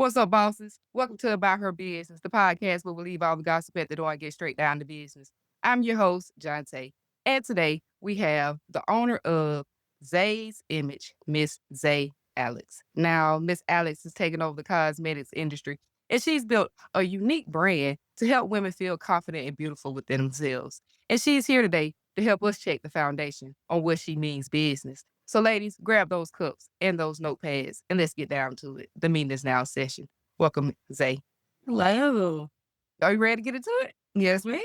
What's up, bosses? Welcome to About Her Business, the podcast where we leave all the gossip at the door and get straight down to business. I'm your host, Jonte, and today we have the owner of Zaye's Image, Miss Zaye Alex. Now, Miss Alex has taken over the cosmetics industry, and she's built a unique brand to help women feel confident and beautiful within themselves. And she's here today to help us check the foundation on what she means business. So, ladies, grab those cups and those notepads and let's get down to it. The meeting is now in session. Welcome, Zay. Hello. Are you ready to get into it? Yes, ma'am.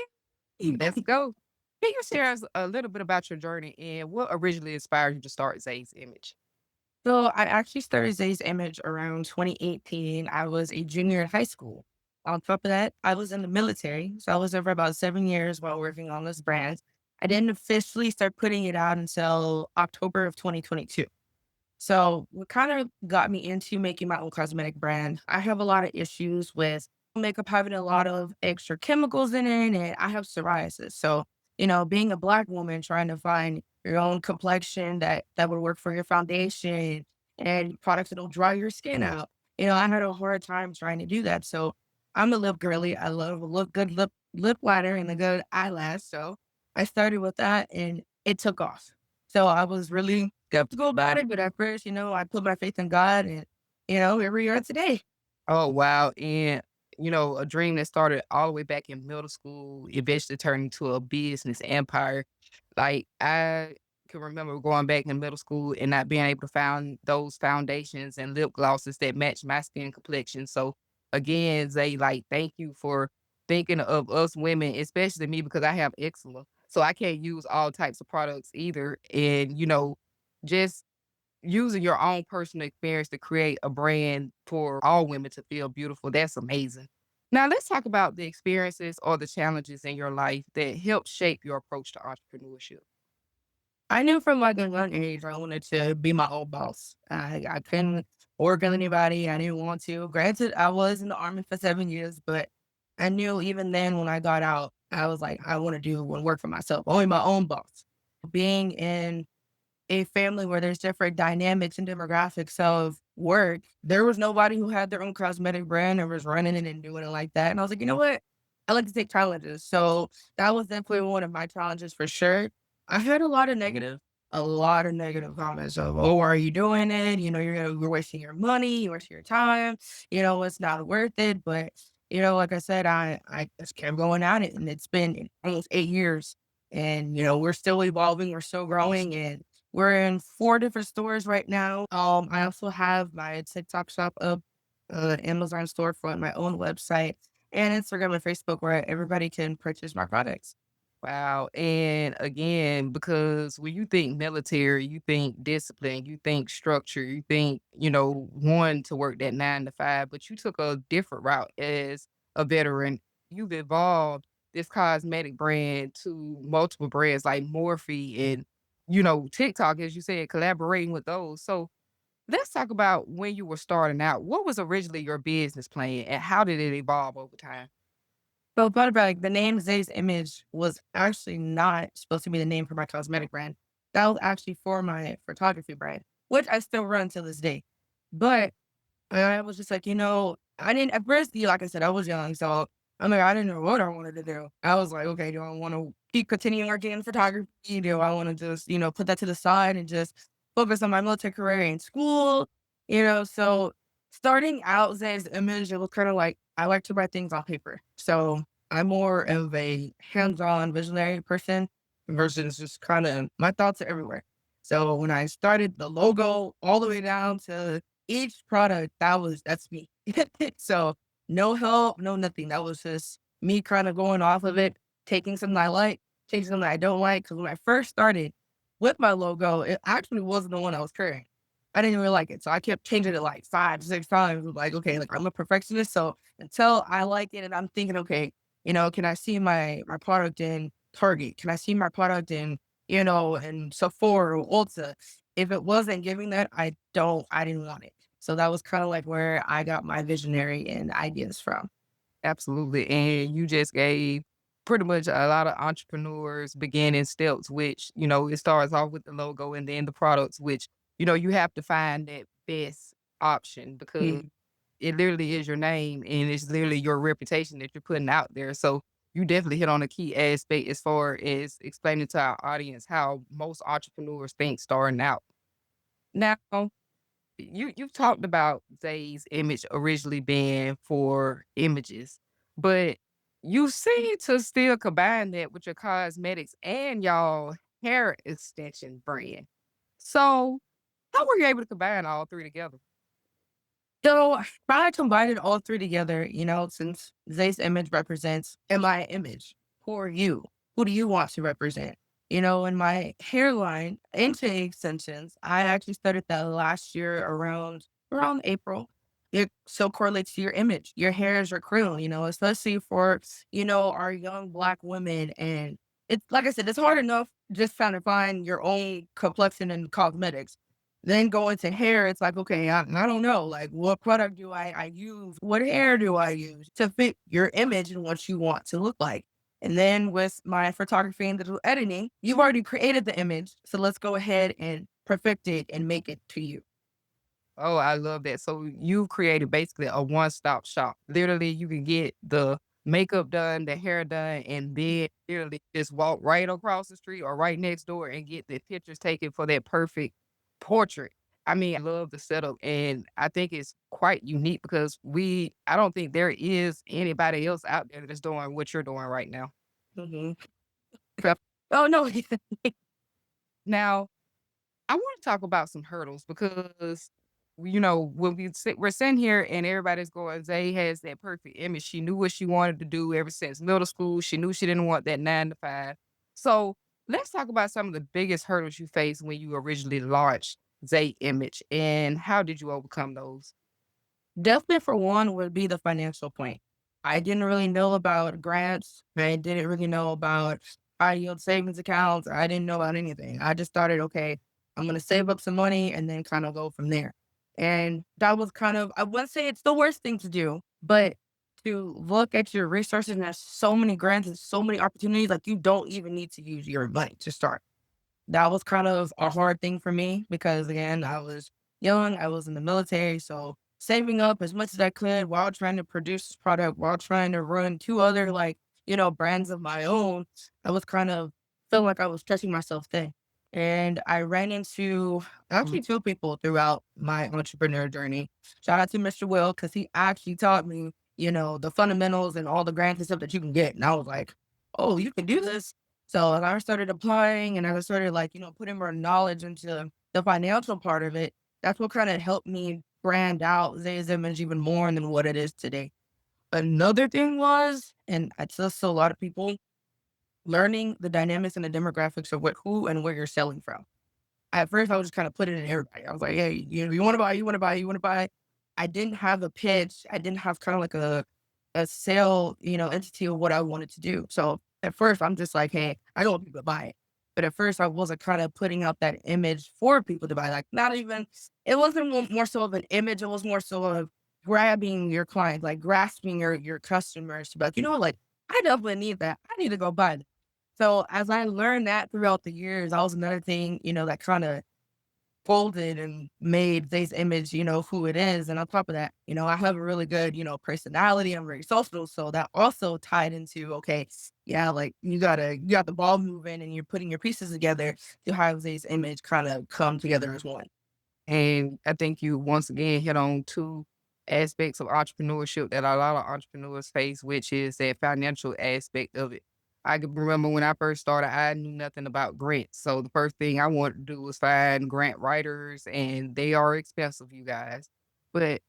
Let's go. Can you share us a little bit about your journey and what originally inspired you to start Zay's Image? So I actually started Zay's Image around 2018. I was a junior in high school. On top of that, I was in the military. So I was there for about 7 years while working on this brand. I didn't officially start putting it out until October of 2022. So what kind of got me into making my own cosmetic brand, I have a lot of issues with makeup having a lot of extra chemicals in it, and I have psoriasis. So, being a Black woman trying to find your own complexion that would work for your foundation and products that'll dry your skin out. I had a hard time trying to do that. So I'm a lip girly. I love a good lip liner and a good eyelash. So I started with that and it took off. So I was really skeptical about it, but at first, I put my faith in God and, here we are today. Oh, wow. And, a dream that started all the way back in middle school, eventually turned into a business empire. Like, I can remember going back in middle school and not being able to find those foundations and lip glosses that match my skin complexion. So, again, Zay, like, thank you for thinking of us women, especially me, because I have eczema. So I can't use all types of products either. And, just using your own personal experience to create a brand for all women to feel beautiful, that's amazing. Now, let's talk about the experiences or the challenges in your life that helped shape your approach to entrepreneurship. I knew from like a young age I wanted to be my own boss. I couldn't work with anybody. I didn't want to. Granted, I was in the army for 7 years, but I knew even then when I got out, I was like, I want to do and work for myself, only my own boss. Being in a family where there's different dynamics and demographics of work, there was nobody who had their own cosmetic brand or was running it and doing it like that. And I was like, you know what? I like to take challenges. So that was definitely one of my challenges for sure. I had a lot of negative comments of, oh, why are you doing it? You're wasting your money, you're wasting your time, it's not worth it. But, like I said, I just kept going at it and it's been almost 8 years and, we're still evolving, we're still growing and we're in 4 different stores right now. I also have my TikTok shop up, Amazon storefront, my own website, and Instagram and Facebook where everybody can purchase my products. Wow. And again, because when you think military, you think discipline, you think structure, you think, one to work that 9 to 5, but you took a different route as a veteran. You've evolved this cosmetic brand to multiple brands like Morphe and, TikTok, as you said, collaborating with those. So let's talk about when you were starting out. What was originally your business plan and how did it evolve over time? So thought about the name Zay's Image was actually not supposed to be the name for my cosmetic brand. That was actually for my photography brand, which I still run to this day. But I was just like, I didn't at first, like I said, I was young. So I'm like, I didn't know what I wanted to do. I was like, okay, do I want to keep continuing working in photography? Do I want to just, put that to the side and just focus on my military career in school? So starting out Zay's Image, it was kind of like I like to write things on paper. So I'm more of a hands-on visionary person versus just kind of my thoughts are everywhere. So when I started the logo all the way down to each product, that's me. So no help, no nothing. That was just me kind of going off of it, taking something I like, taking something I don't like. Cause when I first started with my logo, it actually wasn't the one I was carrying. I didn't really like it. So I kept changing it like 5, 6 times. Like, okay, like I'm a perfectionist. So until I like it and I'm thinking, okay, can I see my product in Target? Can I see my product in Sephora or Ulta? If it wasn't giving that, I didn't want it. So that was kind of like where I got my visionary and ideas from. Absolutely. And you just gave pretty much a lot of entrepreneurs beginning steps, which, it starts off with the logo and then the products, which, you have to find that best option because Mhm. it literally is your name and it's literally your reputation that you're putting out there. So you definitely hit on a key aspect as far as explaining to our audience how most entrepreneurs think starting out. Now, you've talked about Zay's image originally being for images, but you seem to still combine that with your cosmetics and y'all hair extension brand. So how were you able to combine all three together? So I combined all three together, since Zay's image represents, am I image? Who are you? Who do you want to represent? In my hairline, Inche Extensions, I actually started that last year around April. It so correlates to your image. Your hair is your crown, especially for, our young black women. And it's like I said, it's hard enough just trying to find your own complexion and cosmetics. Then go into hair, it's like, okay, I don't know, like, what product do I use? What hair do I use to fit your image and what you want to look like? And then with my photography and digital editing, you've already created the image. So let's go ahead and perfect it and make it to you. Oh, I love that. So you created basically a one-stop shop. Literally, you can get the makeup done, the hair done, and then literally just walk right across the street or right next door and get the pictures taken for that perfect portrait. I mean, I love the setup and I think it's quite unique because I don't think there is anybody else out there that's doing what you're doing right now. Hmm. Oh, no. Now, I want to talk about some hurdles because, when we're sitting here and everybody's going, Zay has that perfect image. She knew what she wanted to do ever since middle school. She knew she didn't want that 9 to 5. So let's talk about some of the biggest hurdles you faced when you originally launched Zay Image and how did you overcome those? Definitely for one would be the financial point. I didn't really know about grants. I didn't really know about high yield savings accounts. I didn't know about anything. I just started, okay, I'm going to save up some money and then kind of go from there. And that was kind of, I wouldn't say it's the worst thing to do, but to look at your resources and there's so many grants and so many opportunities, like you don't even need to use your money to start. That was kind of a hard thing for me because again, I was young, I was in the military, so saving up as much as I could while trying to produce this product, while trying to run two other like, brands of my own, I was kind of feeling like I was stretching myself thin. And I ran into actually two people throughout my entrepreneur journey. Shout out to Mr. Will, because he actually taught me, the fundamentals and all the grants and stuff that you can get. And I was like, oh, you can do this. So as I started applying and as I started like, putting more knowledge into the financial part of it, that's what kind of helped me brand out Zay's image even more than what it is today. Another thing was, and I tell a lot of people, learning the dynamics and the demographics of what who and where you're selling from. At first, I was just kinda put it in everybody. I was like, "Hey, you wanna buy, you wanna buy, you wanna buy." I didn't have a pitch. I didn't have kinda like a sale, entity of what I wanted to do. So, at first, I'm just like, "Hey, I don't want people to buy it." But at first, I wasn't kinda putting out that image for people to buy, like, not even it wasn't more so of an image, it was more so of grabbing your client, like, grasping your customers to be like, "You know what, like, I definitely need that. I need to go buy that." So, as I learned that throughout the years, that was another thing, that kinda folded and made Zay's image, who it is. And on top of that, I have a really good, personality. I'm very social. So that also tied into, okay, yeah, like you got the ball moving and you're putting your pieces together to have Zay's image kind of come together as one. And I think you once again hit on two aspects of entrepreneurship that a lot of entrepreneurs face, which is that financial aspect of it. I can remember when I first started, I knew nothing about grants. So the first thing I wanted to do was find grant writers, and they are expensive, you guys. But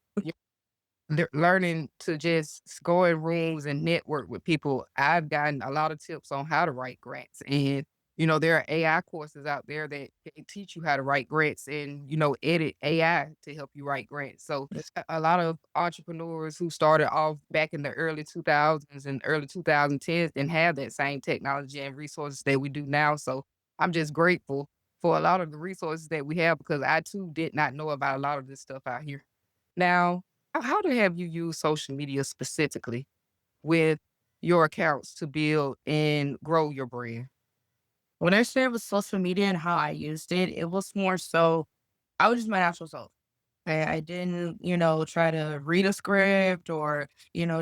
learning to just go in rooms and network with people. I've gotten a lot of tips on how to write grants. And, there are AI courses out there that can teach you how to write grants and, edit AI to help you write grants. So a lot of entrepreneurs who started off back in the early 2000s and early 2010s didn't have that same technology and resources that we do now. So I'm just grateful for a lot of the resources that we have because I too did not know about a lot of this stuff out here. Now, how to have you use social media specifically with your accounts to build and grow your brand? When I shared with social media and how I used it, it was more so I was just my natural self. I didn't, try to read a script or,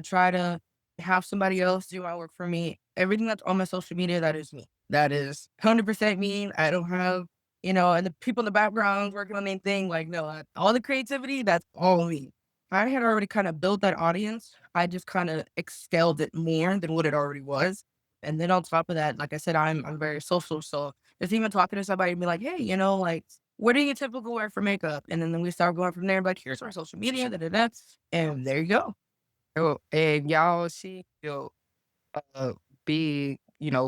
try to have somebody else do my work for me. Everything that's on my social media, that is me. That is 100% me. I don't have, and the people in the background working on their thing. Like, no, all the creativity, that's all me. I had already kind of built that audience. I just kind of excelled it more than what it already was. And then on top of that, like I said, I'm very social. So just even talking to somebody and be like, hey, like, what do you typical wear for makeup? And then we start going from there, like, here's our social media, da da da. And there you go. Oh, and y'all, she built a big,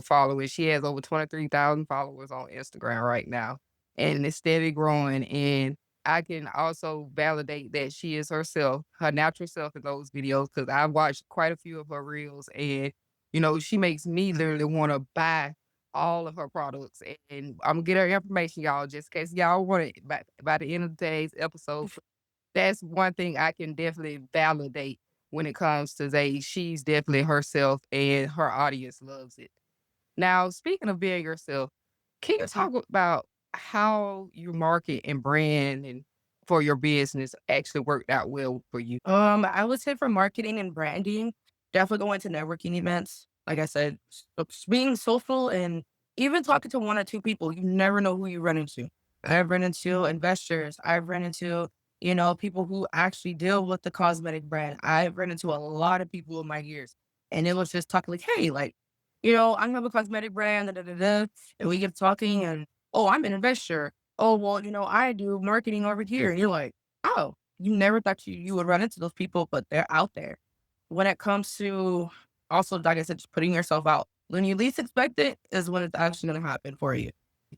following. She has over 23,000 followers on Instagram right now, and it's steady growing. And I can also validate that she is herself, her natural self in those videos because I've watched quite a few of her reels, and she makes me literally want to buy all of her products. And I'm gonna get her information, y'all, just in case y'all want it by the end of today's episode. That's one thing I can definitely validate when it comes to Zaye. She's definitely herself and her audience loves it. Now, speaking of being yourself, can you talk about how you market and brand and for your business actually worked out well for you? I would say for marketing and branding, definitely going to networking events. Like I said, being social and even talking to one or two people, you never know who you run into. I've run into investors. I've run into, people who actually deal with the cosmetic brand. I've run into a lot of people in my years. And it was just talking like, hey, like, I have a cosmetic brand, da, da, da, da. And we get talking and, oh, I'm an investor. Oh, well, I do marketing over here. And you're like, oh, you never thought you would run into those people, but they're out there. When it comes to also, like I said, just putting yourself out, when you least expect it is when it's actually gonna happen for you.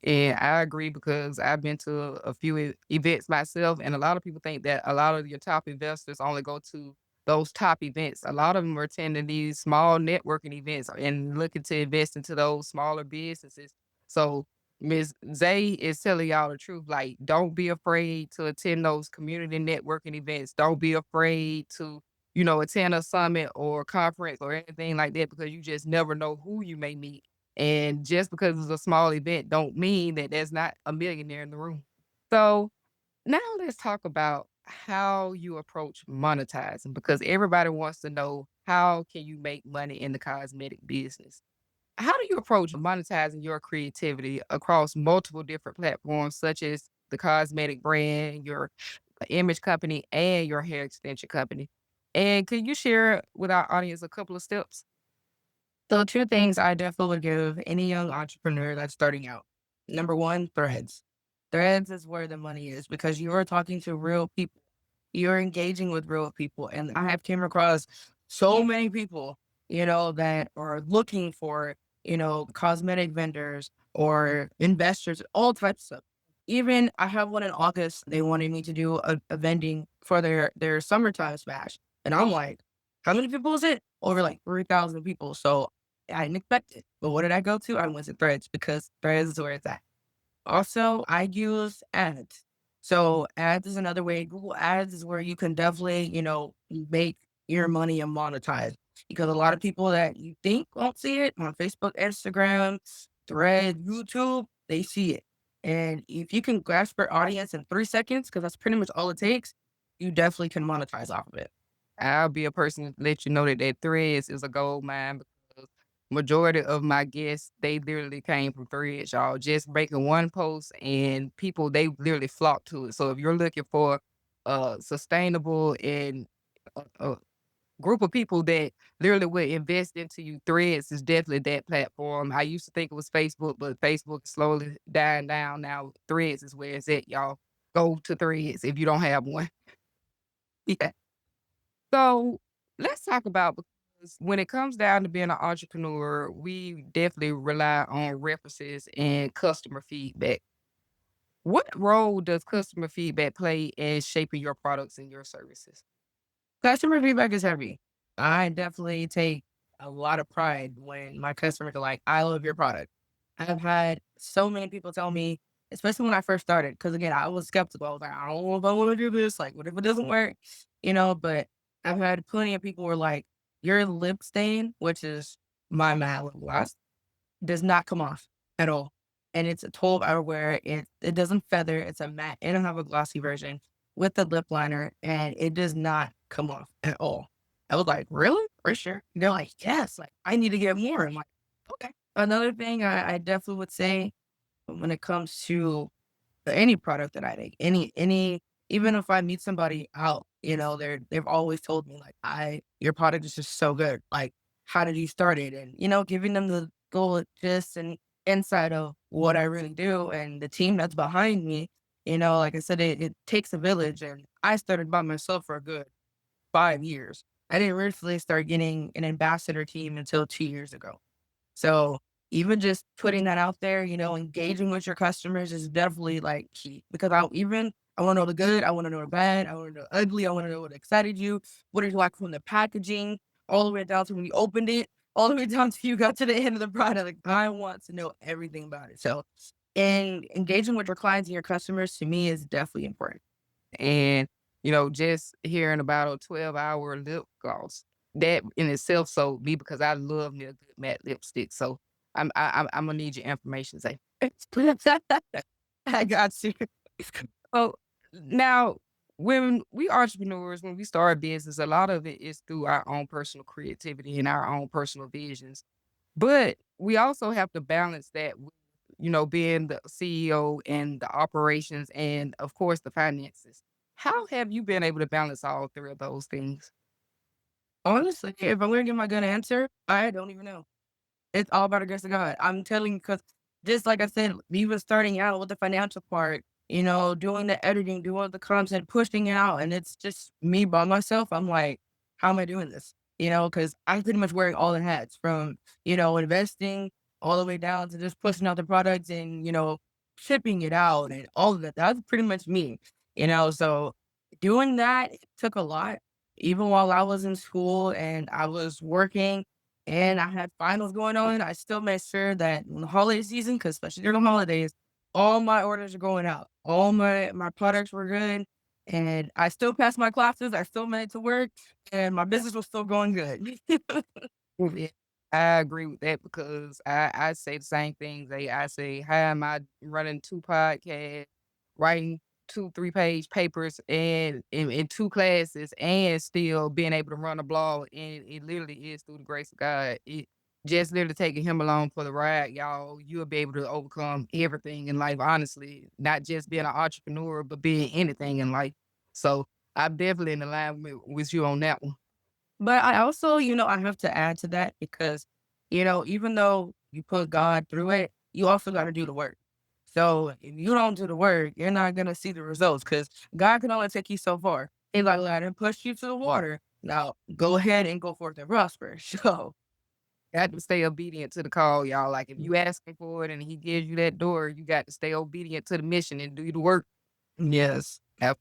And I agree because I've been to a few events myself, and a lot of people think that a lot of your top investors only go to those top events. A lot of them are attending these small networking events and looking to invest into those smaller businesses. So Ms. Zay is telling y'all the truth. Like, don't be afraid to attend those community networking events. Don't be afraid to, attend a summit or conference or anything like that because you just never know who you may meet. And just because it's a small event don't mean that there's not a millionaire in the room. So now let's talk about how you approach monetizing because everybody wants to know how can you make money in the cosmetic business. How do you approach monetizing your creativity across multiple different platforms such as the cosmetic brand, your image company, and your hair extension company? And can you share with our audience a couple of steps? So two things I definitely would give any young entrepreneur that's starting out. Number one, threads. Threads is where the money is because you are talking to real people. You're engaging with real people. And I have came across so many people, that are looking for, cosmetic vendors or investors, all types of stuff. Even I have one in August. They wanted me to do a vending for their summertime smash. And I'm like, how many people is it? Over like 3,000 people. So I didn't expect it. But what did I go to? I went to Threads because Threads is where it's at. Also, I use ads. So ads is another way. Google Ads is where you can definitely, make your money and monetize. Because a lot of people that you think won't see it on Facebook, Instagram, Thread, YouTube, they see it. And if you can grasp your audience in 3 seconds, because that's pretty much all it takes, you definitely can monetize off of it. I'll be a person to let you know that that Threads is a gold mine because majority of my guests, they literally came from Threads, y'all. Just making one post and people, they literally flock to it. So if you're looking for sustainable and a group of people that literally would invest into you, Threads is definitely that platform. I used to think it was Facebook, but Facebook is slowly dying down. Now Threads is where it's at, y'all. Go to Threads if you don't have one. Yeah. So let's talk about because when it comes down to being an entrepreneur, we definitely rely on references and customer feedback. What role does customer feedback play in shaping your products and your services? Customer feedback is heavy. I definitely take a lot of pride when my customers are like, I love your product. I've had so many people tell me, especially when I first started, because again, I was skeptical. I was like, I don't know if I want to do this. Like, what if it doesn't work? But I've had plenty of people who are like, your lip stain, which is my matte lip gloss, does not come off at all. And it's a 12-hour wear. It doesn't feather. It's a matte and I have a glossy version. with the lip liner and it does not come off at all. I was like, "Really? For sure?" They're like, "Yes, like, I need to get more." I'm like, "Okay." Another thing I definitely would say when it comes to any product that I make, any even if I meet somebody out, they've always told me like, "I your product is just so good. Like, how did you start it?" And, giving them the full gist and insight of what I really do and the team that's behind me. Like I said, it takes a village, and I started by myself for a good 5 years. I didn't really start getting an ambassador team until 2 years ago. So even just putting that out there, engaging with your customers is definitely like key because I want to know the good, I want to know the bad, I want to know the ugly, I want to know what excited you, what did you like from the packaging, all the way down to when you opened it, all the way down to you got to the end of the product. Like, I want to know everything about it. So, and engaging with your clients and your customers to me is definitely important. And, just hearing about a 12-hour lip gloss, that in itself sold me because I love me a good matte lipstick. So I'm gonna need your information, Zay. I got you. So now, when we entrepreneurs, when we start a business, a lot of it is through our own personal creativity and our own personal visions. But we also have to balance that with, being the CEO and the operations and of course the finances. How have you been able to balance all three of those things? Honestly, if I'm gonna give my good answer, I don't even know. It's all about the grace of God. I'm telling you, because just like I said, even starting out with the financial part, doing the editing, doing the content, pushing it out, and it's just me by myself. I'm like, how am I doing this? Because I'm pretty much wearing all the hats from, investing all the way down to just pushing out the products and, shipping it out and all of that. That's pretty much me, so doing that took a lot. Even while I was in school and I was working and I had finals going on, I still made sure that in the holiday season, because especially during the holidays, all my orders are going out. All my products were good, and I still passed my classes. I still made it to work, and my business was still going good. Yeah, I agree with that because I say the same things. I say, how am I running 2 podcasts, writing 2, 3-page papers and in 2 classes and still being able to run a blog, and it literally is through the grace of God. It just literally taking him along for the ride, y'all. You'll be able to overcome everything in life, honestly, not just being an entrepreneur, but being anything in life. So I'm definitely in the line with you on that one. But I also, I have to add to that because, even though you put God through it, you also got to do the work. So if you don't do the work, you're not gonna see the results because God can only take you so far. He's like, "Let him push you to the water. Now go ahead and go forth and prosper." So Got to stay obedient to the call, y'all. Like, if you asking for it and he gives you that door, you got to stay obedient to the mission and do the work. yes. Yep.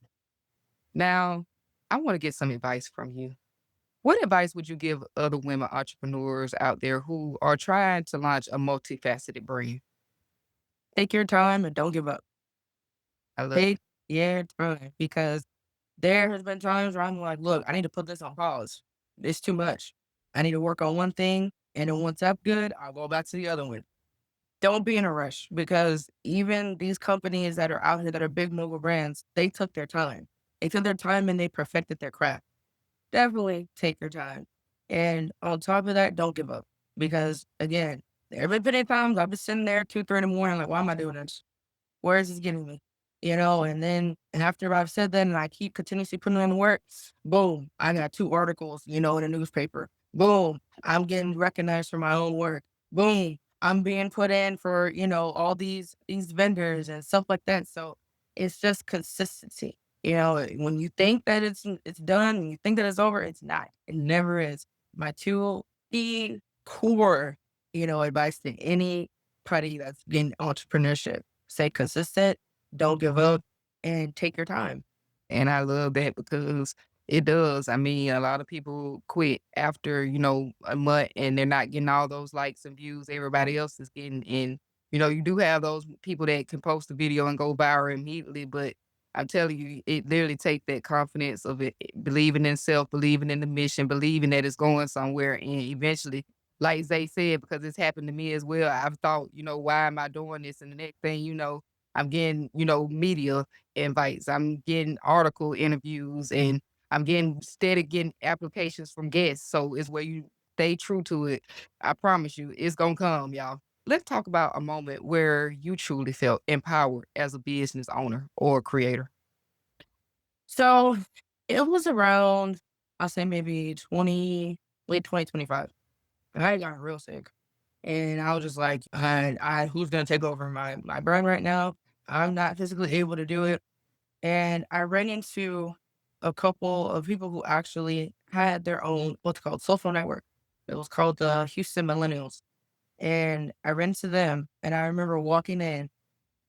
Now, I want to get some advice from you. What advice would you give other women entrepreneurs out there who are trying to launch a multifaceted brand? Take your time and don't give up. I love Take your time because there has been times where I'm like, look, I need to put this on pause. It's too much. I need to work on one thing. And then once that's good, I'll go back to the other one. Don't be in a rush because even these companies that are out here that are big mobile brands, they took their time. They took their time and they perfected their craft. Definitely take your time. And on top of that, don't give up. Because again, there have been plenty of times I've been sitting there 2, 3 in the morning, like, why am I doing this? Where is this getting me? And then after I've said that and I keep continuously putting in the work, boom, I got 2 articles, in a newspaper. Boom, I'm getting recognized for my own work. Boom, I'm being put in for, all these vendors and stuff like that. So it's just consistency. When you think that it's done, when you think that it's over, it's not. It never is. My 2 key core, advice to anybody that's in entrepreneurship. Stay consistent, don't give up, and take your time. And I love that because it does. I mean, a lot of people quit after, a month and they're not getting all those likes and views everybody else is getting. And, you do have those people that can post a video and go viral immediately. But I'm telling you, it literally takes that confidence of it, believing in self, believing in the mission, believing that it's going somewhere. And eventually, like Zay said, because it's happened to me as well, I've thought, why am I doing this? And the next thing you know, I'm getting, media invites. I'm getting article interviews and I'm getting steady getting applications from guests. So it's where you stay true to it. I promise you, it's gonna come, y'all. Let's talk about a moment where you truly felt empowered as a business owner or creator. So it was around, I'll say maybe late 2025. I got real sick. And I was just like, who's gonna take over my brand right now? I'm not physically able to do it. And I ran into a couple of people who actually had their own what's called social network. It was called the Houston Millennials. And I ran into them and I remember walking in.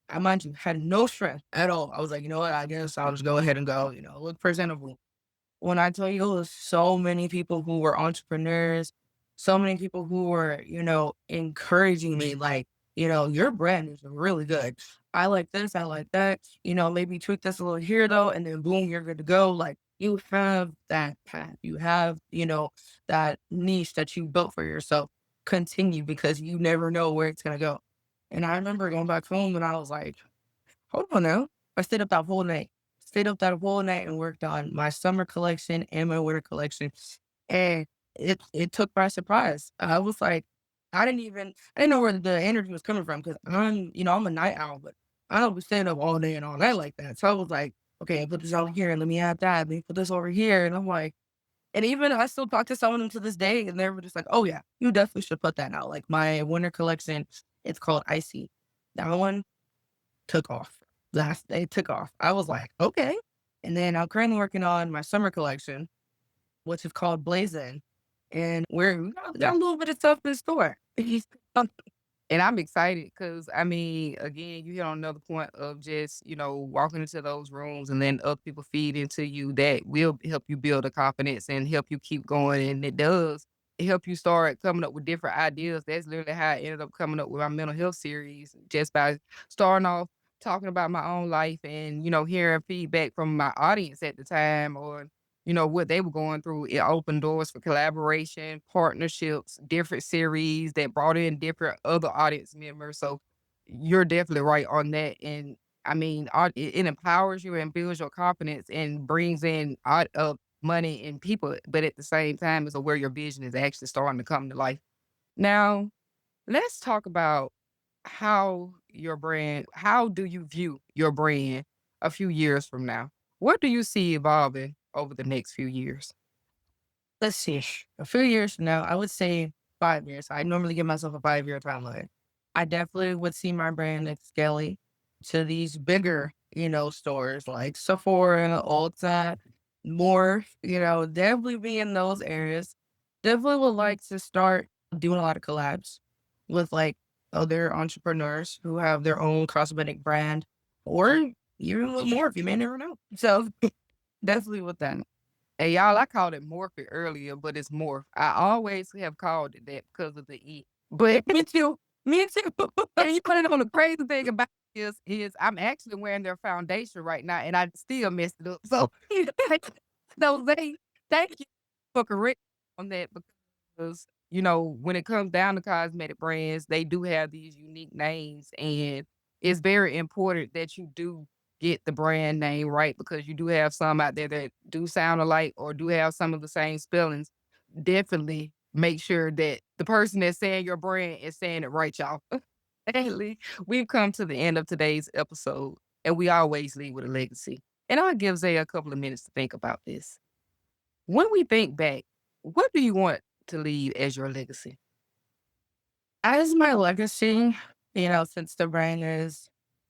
I mind you had no stress at all. I was like, you know what, I guess I'll just go ahead and go, look presentable. When I tell you, it was so many people who were entrepreneurs, so many people who were, encouraging me, like, your brand is really good. I like this, I like that. Maybe tweak this a little here though, and then boom, you're good to go. Like you have that path, you have, that niche that you built for yourself. Continue because you never know where it's gonna go. And I remember going back home and I was like, hold on now. I stayed up that whole night. Stayed up that whole night and worked on my summer collection and my winter collection. And it took by surprise. I was like, I didn't know where the energy was coming from because I'm a night owl, but I don't be staying up all day and all night like that. So I was like, okay, put this over here and let me add that. Let me put this over here. And I'm like, and even I still talk to some of them to this day, and they were just like, oh yeah, you definitely should put that out. Like my winter collection, it's called Icy. That one took off. They took off. I was like, "Okay." And then I'm currently working on my summer collection, which is called Blazing, and we got a little bit of stuff in store. And I'm excited because I mean, again, you hit on another point of just, walking into those rooms and then other people feed into you that will help you build a confidence and help you keep going. And it does help you start coming up with different ideas. That's literally how I ended up coming up with my mental health series, just by starting off talking about my own life and, hearing feedback from my audience at the time or what they were going through. It opened doors for collaboration, partnerships, different series that brought in different other audience members. So you're definitely right on that. And I mean, it empowers you and builds your confidence and brings in money and people, but at the same time, is where your vision is actually starting to come to life. Now, let's talk about how do you view your brand a few years from now? What do you see evolving over the next few years? Let's see. A few years from now, I would say 5 years. I normally give myself a 5-year timeline. I definitely would see my brand scaling to these bigger, stores like Sephora, Ulta, more, definitely be in those areas. Definitely would like to start doing a lot of collabs with like other entrepreneurs who have their own cosmetic brand or even with more if you may never know. So definitely with that. And y'all, I called it Morphe earlier, but it's Morph. I always have called it that because of the E. But Me too. Me too. and you put it on the crazy thing about it is I'm actually wearing their foundation right now and I still messed it up. So so they thank you for correcting on that because when it comes down to cosmetic brands, they do have these unique names and it's very important that you do get the brand name right because you do have some out there that do sound alike or do have some of the same spellings. Definitely make sure that the person that's saying your brand is saying it right, y'all. Sadly, we've come to the end of today's episode, and we always leave with a legacy. And I'll give Zay a couple of minutes to think about this. When we think back, what do you want to leave as your legacy? As my legacy, since the brand is,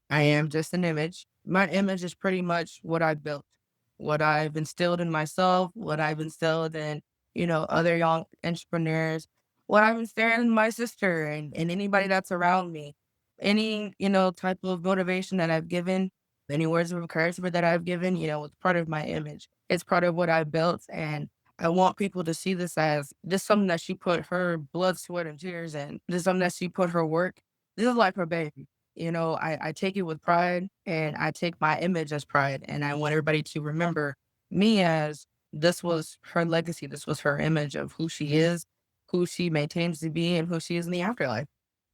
I am just an image. My image is pretty much what I built, what I've instilled in myself, what I've instilled in, other young entrepreneurs, what I've instilled in my sister and anybody that's around me. Any, type of motivation that I've given, any words of encouragement that I've given, it's part of my image. It's part of what I built. And I want people to see this as just something that she put her blood, sweat, and tears in. This is something that she put her work. This is like her baby. I take it with pride and I take my image as pride. And I want everybody to remember me as this was her legacy. This was her image of who she is, who she maintains to be, and who she is in the afterlife.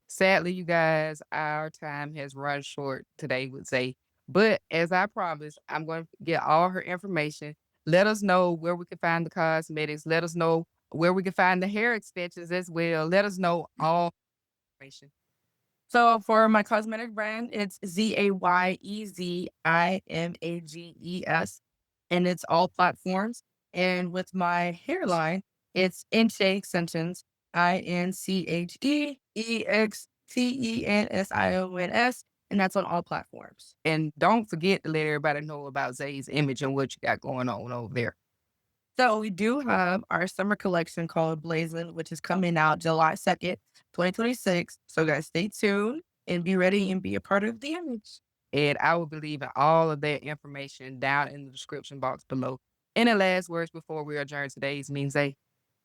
Sadly, you guys, our time has run short today with Zay. But as I promised, I'm going to get all her information. Let us know where we can find the cosmetics. Let us know where we can find the hair extensions as well. Let us know all information. So for my cosmetic brand, it's ZayeZimages, and it's all platforms. And with my hairline, it's Inche Extensions, INCHEEXTENSIONS, and that's on all platforms. And don't forget to let everybody know about Zay's image and what you got going on over there. So we do have our summer collection called Blazing, which is coming out July 2nd, 2026. So guys, stay tuned and be ready and be a part of the image. And I will be leaving all of that information down in the description box below. Any last words before we adjourn today's meeting, Zay?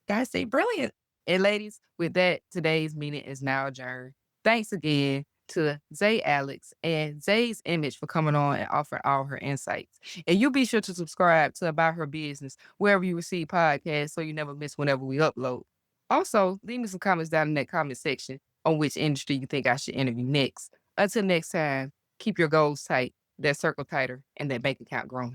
Guys, stay brilliant. And ladies, with that, today's meeting is now adjourned. Thanks again to Zaye Alex and Zay's Image for coming on and offering all her insights. And you be sure to subscribe to About Her Business wherever you receive podcasts so you never miss whenever we upload. Also, leave me some comments down in that comment section on which industry you think I should interview next. Until next time, keep your goals tight, that circle tighter, and that bank account growing.